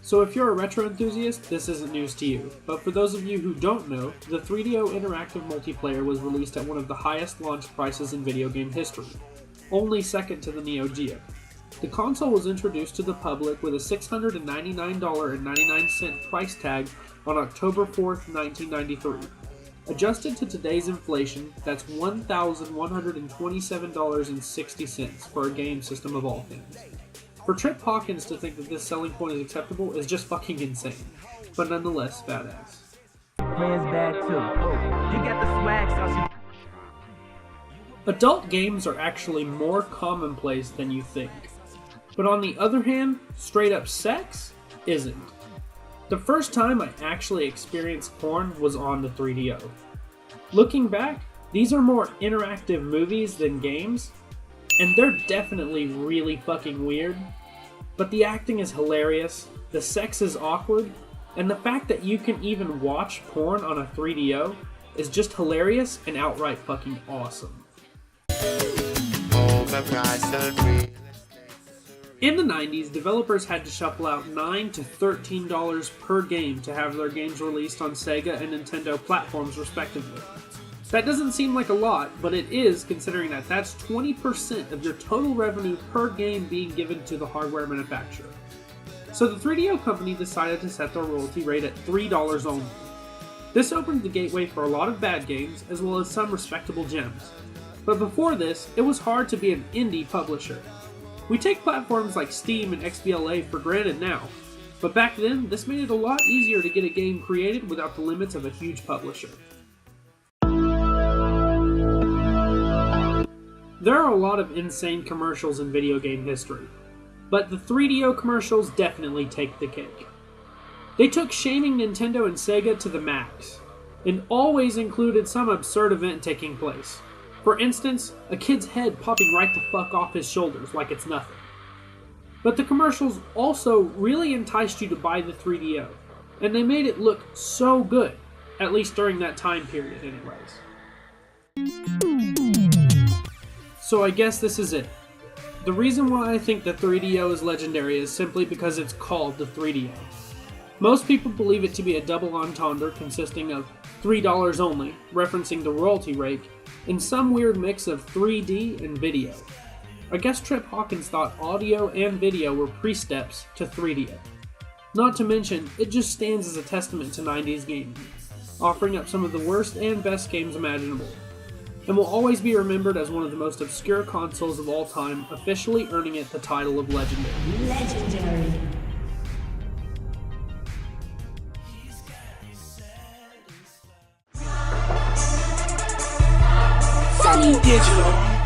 So if you're a retro enthusiast, this isn't news to you, but for those of you who don't know, the 3DO interactive multiplayer was released at one of the highest launch prices in video game history, only second to the Neo Geo. The console was introduced to the public with a $699.99 price tag on October 4th, 1993. Adjusted to today's inflation, that's $1,127.60 for a game system of all things. For Trip Hawkins to think that this selling point is acceptable is just fucking insane, but nonetheless badass. Playing's bad too. You got the swag sauce. Adult games are actually more commonplace than you think. But on the other hand, straight up sex isn't. The first time I actually experienced porn was on the 3DO. Looking back, these are more interactive movies than games, and they're definitely really fucking weird. But the acting is hilarious, the sex is awkward, and the fact that you can even watch porn on a 3DO is just hilarious and outright fucking awesome. In the 90s, developers had to shuffle out $9 to $13 per game to have their games released on Sega and Nintendo platforms respectively. That doesn't seem like a lot, but it is, considering that that's 20% of your total revenue per game being given to the hardware manufacturer. So the 3DO company decided to set their royalty rate at $3 only. This opened the gateway for a lot of bad games, as well as some respectable gems. But before this, it was hard to be an indie publisher. We take platforms like Steam and XBLA for granted now, but back then, this made it a lot easier to get a game created without the limits of a huge publisher. There are a lot of insane commercials in video game history, but the 3DO commercials definitely take the cake. They took shaming Nintendo and Sega to the max, and always included some absurd event taking place. For instance, a kid's head popping right the fuck off his shoulders like it's nothing. But the commercials also really enticed you to buy the 3DO, and they made it look so good, at least during that time period anyways. So I guess this is it. The reason why I think the 3DO is legendary is simply because it's called the 3DO. Most people believe it to be a double entendre consisting of $3 only, referencing the royalty rate, and some weird mix of 3D and video. I guess Trip Hawkins thought audio and video were pre-steps to 3DO. Not to mention, it just stands as a testament to 90s gaming, offering up some of the worst and best games imaginable, and will always be remembered as one of the most obscure consoles of all time, officially earning it the title of legendary. Legendary. Funny Digital.